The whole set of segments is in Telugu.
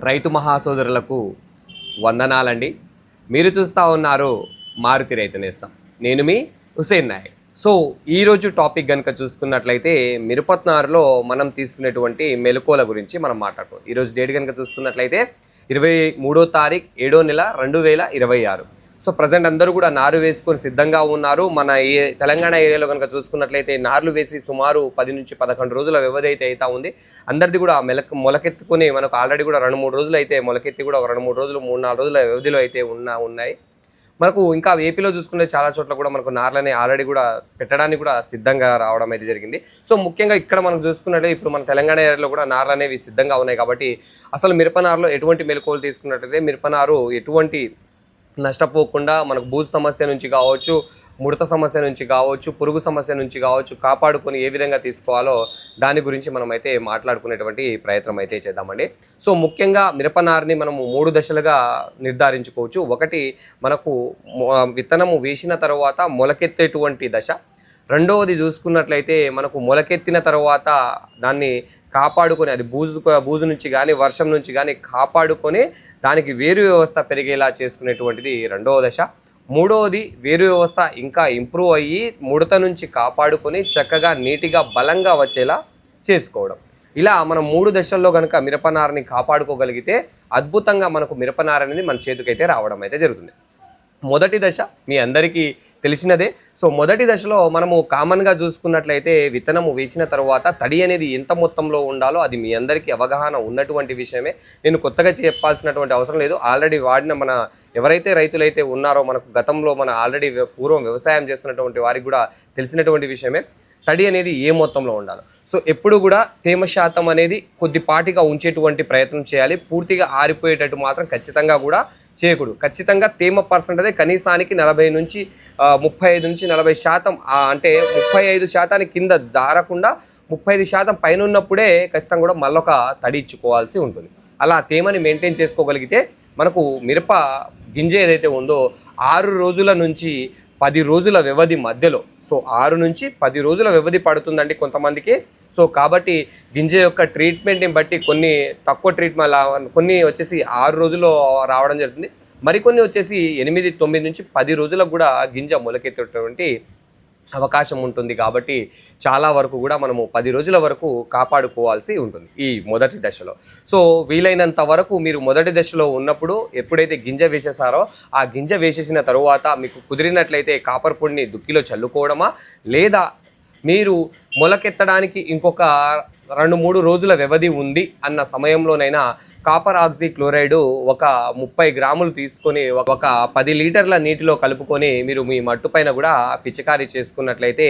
రైతు మహాసోదరులకు వందనాలండి. మీరు చూస్తూ ఉన్నారు మారుతి రైతు నేస్తం. నేను మీ హుసేన్ నాయక్. సో ఈరోజు టాపిక్ కనుక చూసుకున్నట్లయితే మిరపనారులో మనం తీసుకునేటువంటి మెలకువల గురించి మనం మాట్లాడుకోవాలి. ఈరోజు డేట్ కనుక చూసుకున్నట్లయితే 23వ తారీఖు 7వ నెల 2026. సో ప్రజెంట్ అందరూ కూడా నారు వేసుకొని సిద్ధంగా ఉన్నారు. మన తెలంగాణ ఏరియాలో కనుక చూసుకున్నట్లయితే నార్లు వేసి సుమారు 10 నుంచి 11 రోజుల వ్యవధి అయితే అవుతా ఉంది. అందరిది కూడా మొలకెత్తుకొని మనకు ఆల్రెడీ కూడా 2-3 రోజులు అయితే మొలకెత్తి కూడా 2-3 రోజులు 3-4 రోజుల వ్యవధిలో అయితే ఉన్నాయి. మనకు ఇంకా ఏపీలో చూసుకుంటే చాలా చోట్ల కూడా మనకు నార్లని ఆల్రెడీ కూడా పెట్టడానికి కూడా సిద్ధంగా రావడం అయితే జరిగింది. సో ముఖ్యంగా ఇక్కడ మనం చూసుకున్నట్లయితే ఇప్పుడు మన తెలంగాణ ఏరియాలో కూడా నార్లు అనేవి సిద్ధంగా ఉన్నాయి. కాబట్టి అసలు మిరపనారులో ఎటువంటి మెలకువలు తీసుకున్నట్లయితే మిరపనారు ఎటువంటి నష్టపోకుండా మనకు బూజు సమస్య నుంచి కావచ్చు, ముడత సమస్య నుంచి కావచ్చు, పురుగు సమస్య నుంచి కావచ్చు కాపాడుకొని ఏ విధంగా తీసుకోవాలో దాని గురించి మనమైతే మాట్లాడుకునేటువంటి ప్రయత్నం అయితే చేద్దామండి. సో ముఖ్యంగా మిరపనారుని మనము 3 దశలుగా నిర్ధారించుకోవచ్చు. ఒకటి మనకు విత్తనము వేసిన తర్వాత మొలకెత్తేటువంటి దశ. రెండవది చూసుకున్నట్లయితే మనకు మొలకెత్తిన తర్వాత దాన్ని కాపాడుకొని అది బూజు నుంచి కానీ వర్షం నుంచి కానీ కాపాడుకొని దానికి వేరు వ్యవస్థ పెరిగేలా చేసుకునేటువంటిది రెండవ దశ. మూడవది వేరు వ్యవస్థ ఇంకా ఇంప్రూవ్ అయ్యి ముడత నుంచి కాపాడుకొని చక్కగా నీటిగా బలంగా వచ్చేలా చేసుకోవడం. ఇలా మనం 3 దశల్లో కనుక మిరపనారని కాపాడుకోగలిగితే అద్భుతంగా మనకు మిరపనార అనేది మన చేతికైతే రావడం అయితే జరుగుతుంది. మొదటి దశ మీ అందరికీ తెలిసినదే. సో మొదటి దశలో మనము కామన్గా చూసుకున్నట్లయితే విత్తనము వేసిన తర్వాత తడి అనేది ఎంత మొత్తంలో ఉండాలో అది మీ అందరికీ అవగాహన ఉన్నటువంటి విషయమే. నేను కొత్తగా చెప్పాల్సినటువంటి అవసరం లేదు. ఆల్రెడీ వాడిన మన ఎవరైతే రైతులైతే ఉన్నారో మనకు గతంలో మన ఆల్రెడీ పూర్వం వ్యవసాయం చేస్తున్నటువంటి వారికి కూడా తెలిసినటువంటి విషయమే. తడి అనేది ఏ మొత్తంలో ఉండాలి. సో ఎప్పుడు కూడా తేమ శాతం అనేది కొద్దిపాటిగా ఉంచేటువంటి ప్రయత్నం చేయాలి. పూర్తిగా ఆరిపోయేటట్టు మాత్రం ఖచ్చితంగా కూడా చేయకూడదు. ఖచ్చితంగా తేమ పర్సెంటేజ్ కనీసానికి 35 నుంచి 35 నుంచి 40%, అంటే 35% కింద జారకుండా 35% పైన ఉన్నప్పుడే ఖచ్చితంగా కూడా మళ్ళొక తడి ఇచ్చుకోవాల్సి ఉంటుంది. అలా తేమని మెయింటైన్ చేసుకోగలిగితే మనకు మిరప గింజ ఏదైతే ఉందో 6 రోజుల నుంచి 10 రోజుల వ్యవధి మధ్యలో, సో 6 నుంచి 10 రోజుల వ్యవధి పడుతుందండి కొంతమందికి. సో కాబట్టి గింజ యొక్క ట్రీట్మెంట్ని బట్టి కొన్ని తక్కువ ట్రీట్మెంట్, కొన్ని వచ్చేసి 6 రోజుల్లో రావడం జరుగుతుంది. మరికొన్ని వచ్చేసి 8-9 నుంచి 10 రోజులకు కూడా గింజ మొలకెత్తేటువంటి అవకాశం ఉంటుంది. కాబట్టి చాలా వరకు కూడా మనము 10 రోజుల వరకు కాపాడుకోవాల్సి ఉంటుంది ఈ మొదటి దశలో. సో వీలైనంత వరకు మీరు మొదటి దశలో ఉన్నప్పుడు ఎప్పుడైతే గింజ వేసేసారో ఆ గింజ వేసేసిన తరువాత మీకు కుదిరినట్లయితే కాపర్ పొడిని దుక్కిలో చల్లుకోవడమా, లేదా మీరు మొలకెత్తడానికి ఇంకొక 2-3 రోజుల వ్యవధి ఉంది అన్న సమయంలోనైనా కాపర్ ఆక్సీ క్లోరైడ్ ఒక 30 గ్రాములు తీసుకొని ఒక 10 లీటర్ల నీటిలో కలుపుకొని మీరు మీ మట్టు పైన కూడా పిచికారీ చేసుకున్నట్లయితే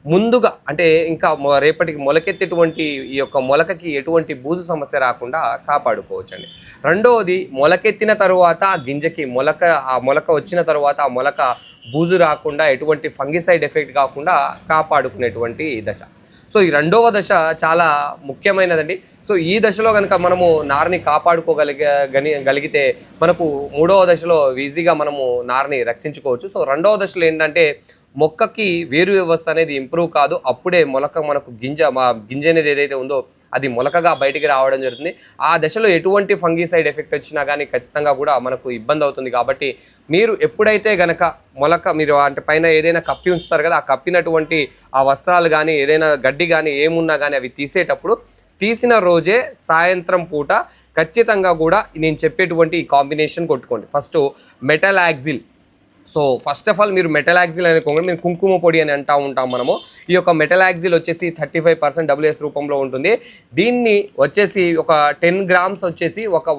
ముందుగా అంటే ఇంకా రేపటికి మొలకెత్తేటువంటి ఈ యొక్క మొలకకి ఎటువంటి బూజు సమస్య రాకుండా కాపాడుకోవచ్చండి. రెండవది మొలకెత్తిన తరువాత గింజకి మొలక వచ్చిన తర్వాత ఆ మొలక బూజు రాకుండా ఎటువంటి ఫంగిసైడ్ ఎఫెక్ట్ కాకుండా కాపాడుకునేటువంటి దశ. సో ఈ రెండవ దశ చాలా ముఖ్యమైనదండి. సో ఈ దశలో కనుక మనము నారుని కాపాడుకోగలిగితే మనకు 3వ దశలో ఈజీగా మనము నారుని రక్షించుకోవచ్చు. సో రెండవ దశలో ఏంటంటే మొక్కకి వేరు వ్యవస్థ అనేది ఇంప్రూవ్ కాదు. అప్పుడే మనకు గింజ అనేది ఏదైతే ఉందో అది మొలకగా బయటికి రావడం జరుగుతుంది. ఆ దశలో ఎటువంటి ఫంగిసైడ్ ఎఫెక్ట్ వచ్చినా కానీ ఖచ్చితంగా కూడా మనకు ఇబ్బంది అవుతుంది. కాబట్టి మీరు ఎప్పుడైతే గనక మీరు అంటే పైన ఏదైనా కప్పి ఉంచుతారు కదా, ఆ కప్పినటువంటి ఆ వస్త్రాలు కానీ ఏదైనా గడ్డి కానీ ఏమున్నా కానీ అవి తీసేటప్పుడు తీసిన రోజే సాయంత్రం పూట ఖచ్చితంగా కూడా నేను చెప్పేటువంటి ఈ కాంబినేషన్ కొట్టుకోండి. First metalaxyl. So first of all మీరు మెటలాక్సిల్ అనుకోండి. మీరు కుంకుమ పొడి అని అంటూ ఉంటాం మనము. ఈ యొక్క మెటలాక్సిల్ వచ్చేసి 35% WS రూపంలో ఉంటుంది. దీన్ని వచ్చేసి ఒక 10 గ్రామ్స్ వచ్చేసి ఒక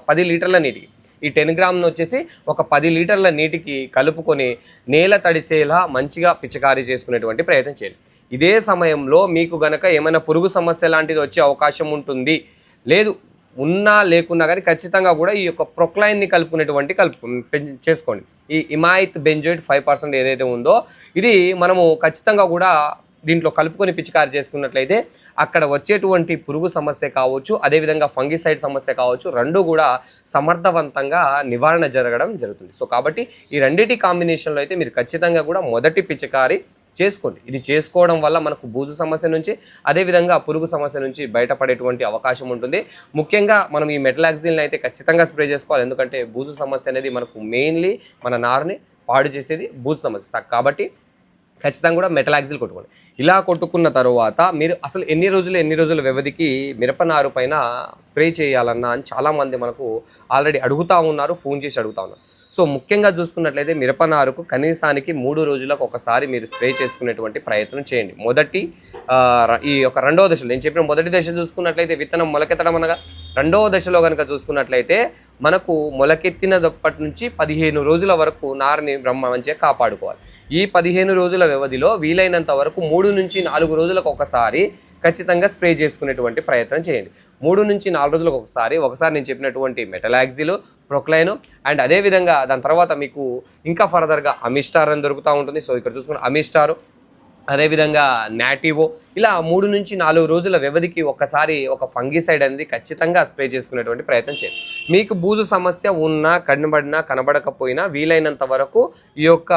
10 లీటర్ల నీటికి, ఈ 10 గ్రామ్ను వచ్చేసి ఒక 10 లీటర్ల నీటికి కలుపుకొని నేల తడిసేలా మంచిగా పిచికారీ చేసుకునేటువంటి ప్రయత్నం చేయండి. ఇదే సమయంలో మీకు గనక ఏమైనా పురుగు సమస్య లాంటిది వచ్చే అవకాశం ఉంటుంది, లేదు ఉన్నా లేకున్నా కానీ ఖచ్చితంగా కూడా ఈ యొక్క ప్రొక్లైన్ని కలుపుకునేటువంటి చేసుకోండి. ఈ ఇమాయిత్ బెంజోయిట్ 5% ఏదైతే ఉందో ఇది మనము ఖచ్చితంగా కూడా దీంట్లో కలుపుకొని పిచికారి చేసుకున్నట్లయితే అక్కడ వచ్చేటువంటి పురుగు సమస్య కావచ్చు, అదేవిధంగా ఫంగిసైడ్ సమస్య కావచ్చు, రెండు కూడా సమర్థవంతంగా నివారణ జరగడం జరుగుతుంది. సో కాబట్టి ఈ రెండింటి కాంబినేషన్లో అయితే మీరు ఖచ్చితంగా కూడా మొదటి పిచికారి చేసుకోండి. ఇది చేసుకోవడం వల్ల మనకు బూజు సమస్య నుంచి అదేవిధంగా పురుగు సమస్య నుంచి బయటపడేటువంటి అవకాశం ఉంటుంది. ముఖ్యంగా మనం ఈ మెటలాక్సిల్ని అయితే ఖచ్చితంగా స్ప్రే చేసుకోవాలి. ఎందుకంటే బూజు సమస్య అనేది మనకు మెయిన్లీ మన నారుని పాడు చేసేది బూజు సమస్య కాబట్టి ఖచ్చితంగా కూడా మెటలాక్సిల్ కొట్టుకోండి. ఇలా కొట్టుకున్న తర్వాత మీరు అసలు ఎన్ని రోజుల వ్యవధికి మిరపనారు పైన స్ప్రే చేయాలన్నా అని చాలామంది మనకు ఆల్రెడీ అడుగుతూ ఉన్నారు, ఫోన్ చేసి అడుగుతూ ఉన్నారు. సో ముఖ్యంగా చూసుకున్నట్లయితే మిరపనారుకు కనీసానికి 3 రోజులకు ఒకసారి మీరు స్ప్రే చేసుకునేటువంటి ప్రయత్నం చేయండి. ఈ యొక్క రెండవ దశలో నేను చెప్పిన మొదటి దశ చూసుకున్నట్లయితే విత్తనం మొలకెత్తడం అనగా, రెండవ దశలో కనుక చూసుకున్నట్లయితే మనకు మొలకెత్తినప్పటి నుంచి 15 రోజుల వరకు నారుని మంచిగా కాపాడుకోవాలి. ఈ 15 రోజుల వ్యవధిలో వీలైనంత వరకు 3 నుంచి 4 రోజులకు ఒకసారి ఖచ్చితంగా స్ప్రే చేసుకునేటువంటి ప్రయత్నం చేయండి. 3 నుంచి 4 రోజులకు ఒకసారి నేను చెప్పినటువంటి మెటలాక్సిల్, ప్రొక్లైన్ అండ్ అదేవిధంగా దాని తర్వాత మీకు ఇంకా ఫర్దర్గా అమిస్టార్ అని దొరుకుతూ ఉంటుంది. సో ఇక్కడ చూసుకున్న అమిస్టారు, అదేవిధంగా నాటివో, ఇలా 3 నుంచి 4 రోజుల వ్యవధికి ఒకసారి ఒక ఫంగిసైడ్ అనేది ఖచ్చితంగా స్ప్రే చేసుకునేటువంటి ప్రయత్నం చేయండి. మీకు బూజు సమస్య ఉన్నా కనబడకపోయినా వీలైనంత వరకు ఈ యొక్క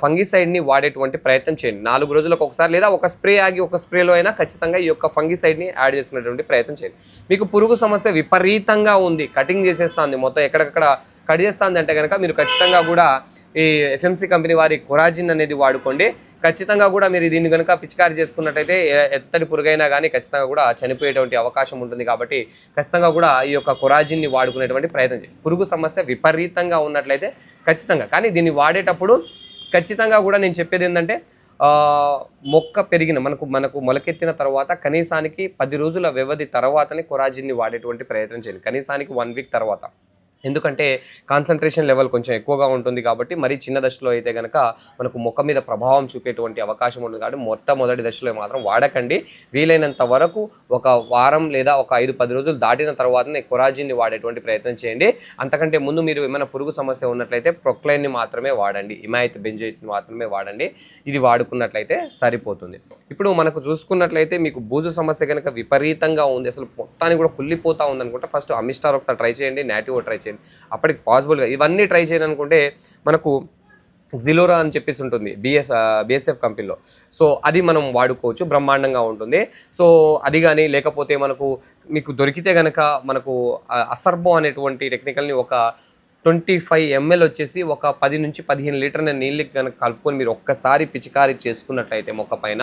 ఫంగిసైడ్ని వాడేటువంటి ప్రయత్నం చేయండి. 4 రోజులకు ఒకసారి లేదా ఒక స్ప్రే ఆగి ఒక స్ప్రేలో అయినా ఖచ్చితంగా ఈ యొక్క ఫంగిసైడ్ని యాడ్ చేసుకునేటువంటి ప్రయత్నం చేయండి. మీకు పురుగు సమస్య విపరీతంగా ఉంది, కటింగ్ చేసేస్తుంది, మొత్తం ఎక్కడెక్కడ కట్ చేస్తుంది అంటే కనుక మీరు ఖచ్చితంగా కూడా ఈ ఎఫ్ఎంసి కంపెనీ వారి కొరాజిన్ అనేది వాడుకోండి. ఖచ్చితంగా కూడా మీరు దీన్ని కనుక పిచికారి చేసుకున్నట్టయితే ఎత్తడి పురుగైనా కానీ ఖచ్చితంగా కూడా చనిపోయేటువంటి అవకాశం ఉంటుంది. కాబట్టి ఖచ్చితంగా కూడా ఈ యొక్క కొరాజిన్ని వాడుకునేటువంటి ప్రయత్నం చేయండి. పురుగు సమస్య విపరీతంగా ఉన్నట్లయితే ఖచ్చితంగా, కానీ దీన్ని వాడేటప్పుడు ఖచ్చితంగా కూడా నేను చెప్పేది ఏంటంటే మొక్క పెరిగిన మనకు మొలకెత్తిన తర్వాత కనీసానికి 10 రోజుల వ్యవధి తర్వాతనే కొరాజిన్ని వాడేటువంటి ప్రయత్నం చేయండి. కనీసానికి 1 వీక్ తర్వాత. ఎందుకంటే కాన్సన్ట్రేషన్ లెవెల్ కొంచెం ఎక్కువగా ఉంటుంది కాబట్టి మరీ చిన్న దశలో అయితే కనుక మనకు మొక్క మీద ప్రభావం చూపేటువంటి అవకాశం ఉంటుంది. కాబట్టి మొట్టమొదటి దశలో మాత్రం వాడకండి. వీలైనంత వరకు ఒక వారం లేదా ఒక 5-10 రోజులు దాటిన తర్వాతనే కొరాజిన్ని వాడేటువంటి ప్రయత్నం చేయండి. అంతకంటే ముందు మీరు ఏమైనా పురుగు సమస్య ఉన్నట్లయితే ప్రొక్లైన్ని మాత్రమే వాడండి, హిమాయత్ బెంజోయిట్ని మాత్రమే వాడండి. ఇది వాడుకున్నట్లయితే సరిపోతుంది. ఇప్పుడు మనకు చూసుకున్నట్లయితే మీకు బూజు సమస్య కనుక విపరీతంగా ఉంది, అసలు మొత్తానికి కూడా కుళ్ళిపోతూ ఉందనుకుంటే ఫస్ట్ అమిస్టార్ ఒకసారి ట్రై చేయండి, నాటివో ట్రై చేయండి. అప్పటికి పాసిబుల్గా ఇవన్నీ ట్రై చేయను అనుకుంటే మనకు జిలోరా అని చెప్పేసి ఉంటుంది బిఎస్ఎఫ్ కంపెనీలో. సో అది మనం వాడుకోవచ్చు, బ్రహ్మాండంగా ఉంటుంది. సో అది కానీ లేకపోతే మీకు దొరికితే కనుక మనకు అసర్బో అనేటువంటి టెక్నికల్ని ఒక 25 ml వచ్చేసి ఒక 10 నుంచి 15 లీటర్ల నీళ్ళకి కనుక కలుపుకొని మీరు ఒక్కసారి పిచికారీ చేసుకున్నట్లయితే మొక్క పైన,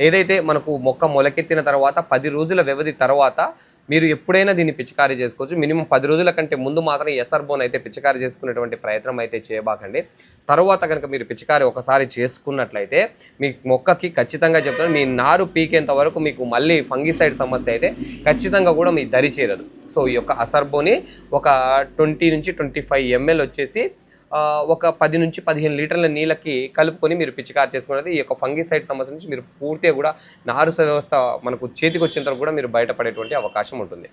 ఏదైతే మనకు మొక్క మొలకెత్తిన తర్వాత 10 రోజుల వ్యవధి తర్వాత మీరు ఎప్పుడైనా దీన్ని పిచికారీ చేసుకోవచ్చు. మినిమం 10 రోజుల కంటే ముందు మాత్రం ఎస్ఆర్బోన్ అయితే పిచికారీ చేసుకునేటువంటి ప్రయత్నం అయితే చేయబాకండి. తర్వాత కనుక మీరు పిచికారీ ఒకసారి చేసుకున్నట్లయితే మీ మొక్కకి ఖచ్చితంగా చెప్తాను, మీ నారు పీకేంత వరకు మీకు మళ్ళీ ఫంగిసైడ్ సమస్య అయితే ఖచ్చితంగా కూడా మీ దరి చేరదు. సో ఈ యొక్క అసర్బోని ఒక 20 నుంచి 25 ml వచ్చేసి ఒక 10 నుంచి 15 లీటర్ల నీళ్ళకి కలుపుకొని మీరు పిచికారి చేసుకున్నది ఈ యొక్క ఫంగిసైడ్ సమస్య నుంచి మీరు పూర్తిగా కూడా నారు వ్యవస్థ మనకు చేతికి వచ్చేంత వరకు కూడా మీరు బయటపడేటువంటి అవకాశం ఉంటుంది.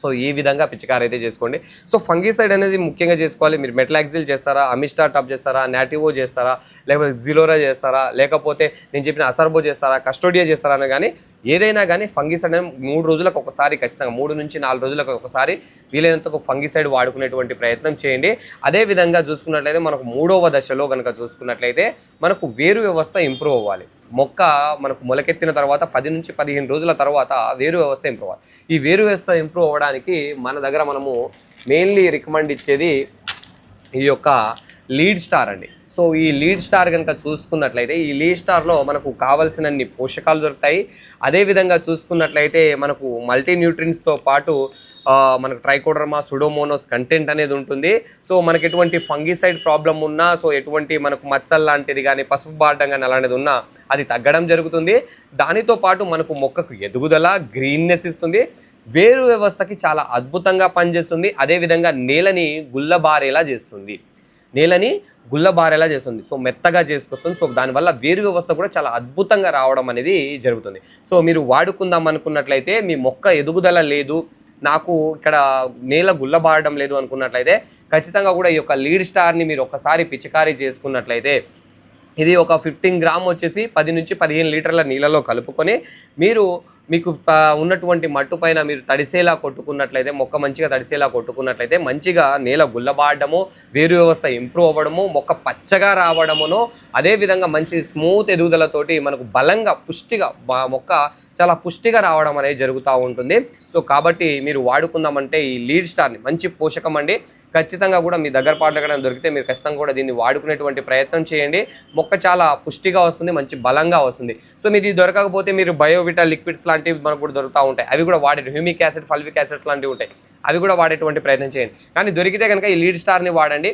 సో ఈ విధంగా పిచికారి అయితే చేసుకోండి. సో ఫంగిసైడ్ అనేది ముఖ్యంగా చేసుకోవాలి. మీరు మెటలాక్సిల్ చేస్తారా, అమిస్టార్ టాప్ చేస్తారా, నాటివో చేస్తారా, లేకపోతే జిలోరా చేస్తారా, లేకపోతే నేను చెప్పిన అసర్బో చేస్తారా, కస్టోడియా చేస్తారా అని కానీ ఏదైనా కానీ ఫంగిసైడ్ అనేది 3 రోజులకు ఒకసారి ఖచ్చితంగా 3 నుంచి 4 రోజులకు ఒకసారి వీలైనంతకు ఫంగిసైడ్ వాడుకునేటువంటి ప్రయత్నం చేయండి. అదేవిధంగా చూసుకున్నట్లయితే మనకు 3వ దశలో కనుక చూసుకున్నట్లయితే మనకు వేరు వ్యవస్థ ఇంప్రూవ్ అవ్వాలి. మొక్క మనకు మొలకెత్తిన తర్వాత 10 నుంచి 15 రోజుల తర్వాత వేరు వ్యవస్థ ఇంప్రూవ్ అవ్వాలి. ఈ వేరు వ్యవస్థ ఇంప్రూవ్ అవ్వడానికి మన దగ్గర మనము మెయిన్లీ రికమెండ్ ఇచ్చేది ఈ యొక్క లీడ్ స్టార్ అండి. సో ఈ లీడ్ స్టార్ కనుక చూసుకున్నట్లయితే ఈ లీడ్ స్టార్లో మనకు కావాల్సినన్ని పోషకాలు దొరుకుతాయి. అదేవిధంగా చూసుకున్నట్లయితే మనకు మల్టీ న్యూట్రియంట్స్తో పాటు మనకు ట్రైకోడర్మా, సుడోమోనోస్ కంటెంట్ అనేది ఉంటుంది. సో మనకి ఎటువంటి ఫంగిసైడ్ ప్రాబ్లం ఉన్నా, సో ఎటువంటి మనకు మచ్చల్ లాంటిది కానీ పసుపు బారడం కానీ అలాంటిది ఉన్నా అది తగ్గడం జరుగుతుంది. దానితో పాటు మనకు మొక్కకు ఎదుగుదల, గ్రీన్నెస్ ఇస్తుంది. వేరు వ్యవస్థకి చాలా అద్భుతంగా పనిచేస్తుంది. అదేవిధంగా నేలని గుల్లబారేలా చేస్తుంది. సో మెత్తగా చేసుకొస్తుంది. సో దానివల్ల వేరు వ్యవస్థ కూడా చాలా అద్భుతంగా రావడం అనేది జరుగుతుంది. సో మీరు వాడుకుందాం అనుకున్నట్లయితే మీ మొక్క ఎదుగుదల లేదు, నాకు ఇక్కడ నేల గుల్లబారడం లేదు అనుకున్నట్లయితే ఖచ్చితంగా కూడా ఈ యొక్క లీడ్ స్టార్ని మీరు ఒకసారి పిచికారీ చేసుకున్నట్లయితే ఇది ఒక 15 గ్రామ్ వచ్చేసి 10 నుంచి 15 లీటర్ల నీళ్ళలో కలుపుకొని మీరు మీకు ఉన్నటువంటి మట్టు పైన మీరు తడిసేలా కొట్టుకున్నట్లయితే, మొక్క మంచిగా తడిసేలా కొట్టుకున్నట్లయితే మంచిగా నేల గుల్లబాడము, వేరు వ్యవస్థ ఇంప్రూవ్ అవ్వడము, మొక్క పచ్చగా రావడమును, అదేవిధంగా మంచి స్మూత్ ఎదుగుదలతోటి మనకు బలంగా పుష్టిగా మొక్క చాలా పుష్టిగా రావడం అనేది జరుగుతూ ఉంటుంది. సో కాబట్టి మీరు వాడుకుందామంటే ఈ లీడ్ స్టార్ని మంచి పోషకం అండి. ఖచ్చితంగా కూడా మీ దగ్గర పాటలు ఎక్కడ దొరికితే మీరు ఖచ్చితంగా కూడా దీన్ని వాడుకునేటువంటి ప్రయత్నం చేయండి. మొక్క చాలా పుష్టిగా వస్తుంది, మంచి బలంగా వస్తుంది. సో మీరు ఇది దొరకకపోతే మీరు బయోవిటా లిక్విడ్స్ లాంటివి మనకు కూడా దొరుకుతూ ఉంటాయి. అవి కూడా వాడే హ్యూమిక్ యాసిడ్, ఫల్విక్ యాసిడ్స్ లాంటివి ఉంటాయి. అవి కూడా వాడేటువంటి ప్రయత్నం చేయండి. కానీ దొరికితే కనుక ఈ లీడ్ స్టార్ని వాడండి.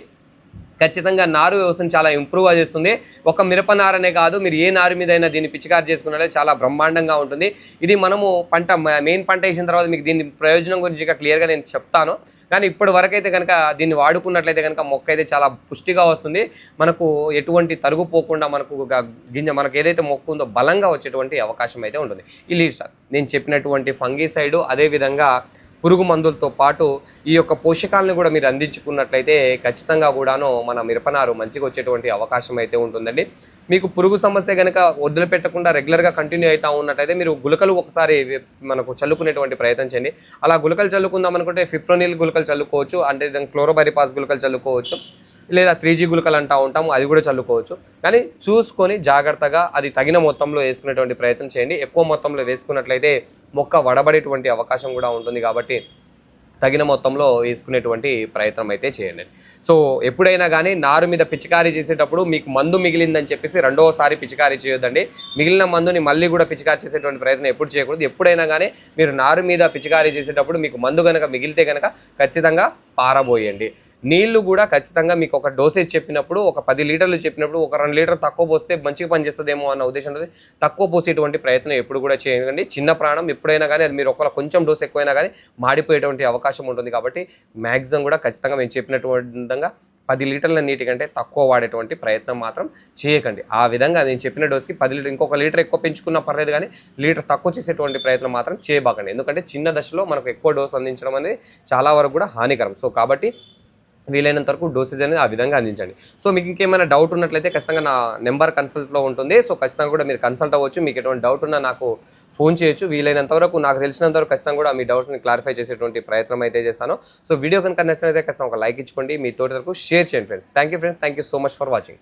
ఖచ్చితంగా నారు వ్యవస్థను చాలా ఇంప్రూవ్గా చేస్తుంది. ఒక మిరప నారనే కాదు, మీరు ఏ నారు మీదైనా దీన్ని పిచికారి చేసుకున్నట్లయితే చాలా బ్రహ్మాండంగా ఉంటుంది. ఇది మనము మెయిన్ పంట వేసిన తర్వాత మీకు దీని ప్రయోజనం గురించి క్లియర్గా నేను చెప్తాను. కానీ ఇప్పటి వరకు అయితే కనుక దీన్ని వాడుకున్నట్లయితే కనుక మొక్క అయితే చాలా పుష్టిగా వస్తుంది. మనకు ఎటువంటి తరుగు పోకుండా మనకు ఏదైతే మొక్క ఉందో బలంగా వచ్చేటువంటి అవకాశం అయితే ఉంటుంది. ఈ లీడ్ స్టార్ నేను చెప్పినటువంటి ఫంగిసైడ్, అదేవిధంగా పురుగు మందులతో పాటు ఈ యొక్క పోషకాలను కూడా మీరు అందించుకున్నట్లయితే ఖచ్చితంగా కూడాను మన మిరపనారు మంచిగా వచ్చేటువంటి అవకాశం అయితే ఉంటుందండి. మీకు పురుగు సమస్య కనుక వదిలిపెట్టకుండా రెగ్యులర్గా కంటిన్యూ అవుతూ ఉన్నట్లయితే మీరు గుళికలు ఒకసారి మనకు చల్లుకునేటువంటి ప్రయత్నం చేయండి. అలా గుళికలు చల్లుకుందాం అనుకుంటే ఫిప్రోనిల్ గుళికలు చల్లుకోవచ్చు, అంటే క్లోరోబైరిపాస్ గుళికలు చల్లుకోవచ్చు, లేదా 3G గుళికలు అంటూ ఉంటాము, అది కూడా చల్లుకోవచ్చు. కానీ చూసుకొని జాగ్రత్తగా అది తగిన మొత్తంలో వేసుకునేటువంటి ప్రయత్నం చేయండి. ఎక్కువ మొత్తంలో వేసుకున్నట్లయితే మొక్క వడబడేటువంటి అవకాశం కూడా ఉంటుంది. కాబట్టి తగిన మొత్తంలో వేసుకునేటువంటి ప్రయత్నం అయితే చేయండి. సో ఎప్పుడైనా కానీ నారు మీద పిచికారీ చేసేటప్పుడు మీకు మందు మిగిలిందని చెప్పేసి రెండోసారి పిచికారీ చేయొద్దండి. మిగిలిన మందుని మళ్ళీ కూడా పిచికారీ చేసేటువంటి ప్రయత్నం ఎప్పుడు చేయకూడదు. ఎప్పుడైనా కానీ మీరు నారు మీద పిచికారీ చేసేటప్పుడు మీకు మందు కనుక మిగిలితే కనుక ఖచ్చితంగా పారబోయండి. నీళ్లు కూడా ఖచ్చితంగా మీకు ఒక డోసేజ్ చెప్పినప్పుడు, ఒక 10 లీటర్లు చెప్పినప్పుడు ఒక 2 లీటర్ తక్కువ పోస్తే మంచిగా పనిచేస్తుందేమో అన్న ఉద్దేశంతో తక్కువ పోసేటువంటి ప్రయత్నం ఎప్పుడు కూడా చేయండి. చిన్న ప్రాణం ఎప్పుడైనా కానీ అది మీరు ఒకవేళ కొంచెం డోస్ ఎక్కువైనా కానీ మాడిపోయేటువంటి అవకాశం ఉంటుంది. కాబట్టి మ్యాక్సిమం కూడా ఖచ్చితంగా మేము చెప్పినటువంటి విధంగా 10 లీటర్ల నీటి కంటే తక్కువ వాడేటువంటి ప్రయత్నం మాత్రం చేయకండి. ఆ విధంగా నేను చెప్పిన డోస్కి 10 లీటర్, ఇంకొక లీటర్ ఎక్కువ పెంచుకున్నా పర్లేదు, కానీ లీటర్ తక్కువ చేసేటువంటి ప్రయత్నం మాత్రం చేయబాకండి. ఎందుకంటే చిన్న దశలో మనకు ఎక్కువ డోస్ అందించడం అనేది చాలా వరకు కూడా హానికరం. సో కాబట్టి వీలైనంత వరకు డోసేజ్ అనేది ఆ విధంగా అందించండి. సో మీకు ఇంకేమైనా డౌట్ ఉన్నట్లయితే ఖచ్చితంగా నా నెంబర్ కన్సల్ట్లో ఉంటుంది. సో ఖచ్చితంగా కూడా మీరు కన్సల్ట్ అవ్వచ్చు. మీకు ఎటువంటి డౌట్ ఉన్నా నాకు ఫోన్ చేయొచ్చు. వీలైనంత వరకు నాకు తెలిసినంత వరకు ఖచ్చితంగా కూడా మీ డౌట్స్ని క్లారిఫై చేసేటువంటి ప్రయత్నం అయితే చేస్తాను. సో వీడియో కనుక నచ్చినట్లయితే ఖచ్చితంగా ఒక లైక్ ఇచ్చుకోండి, మీ తోటి వరకు షేర్ చేయండి friends. Thank you friends, thank you so much for watching.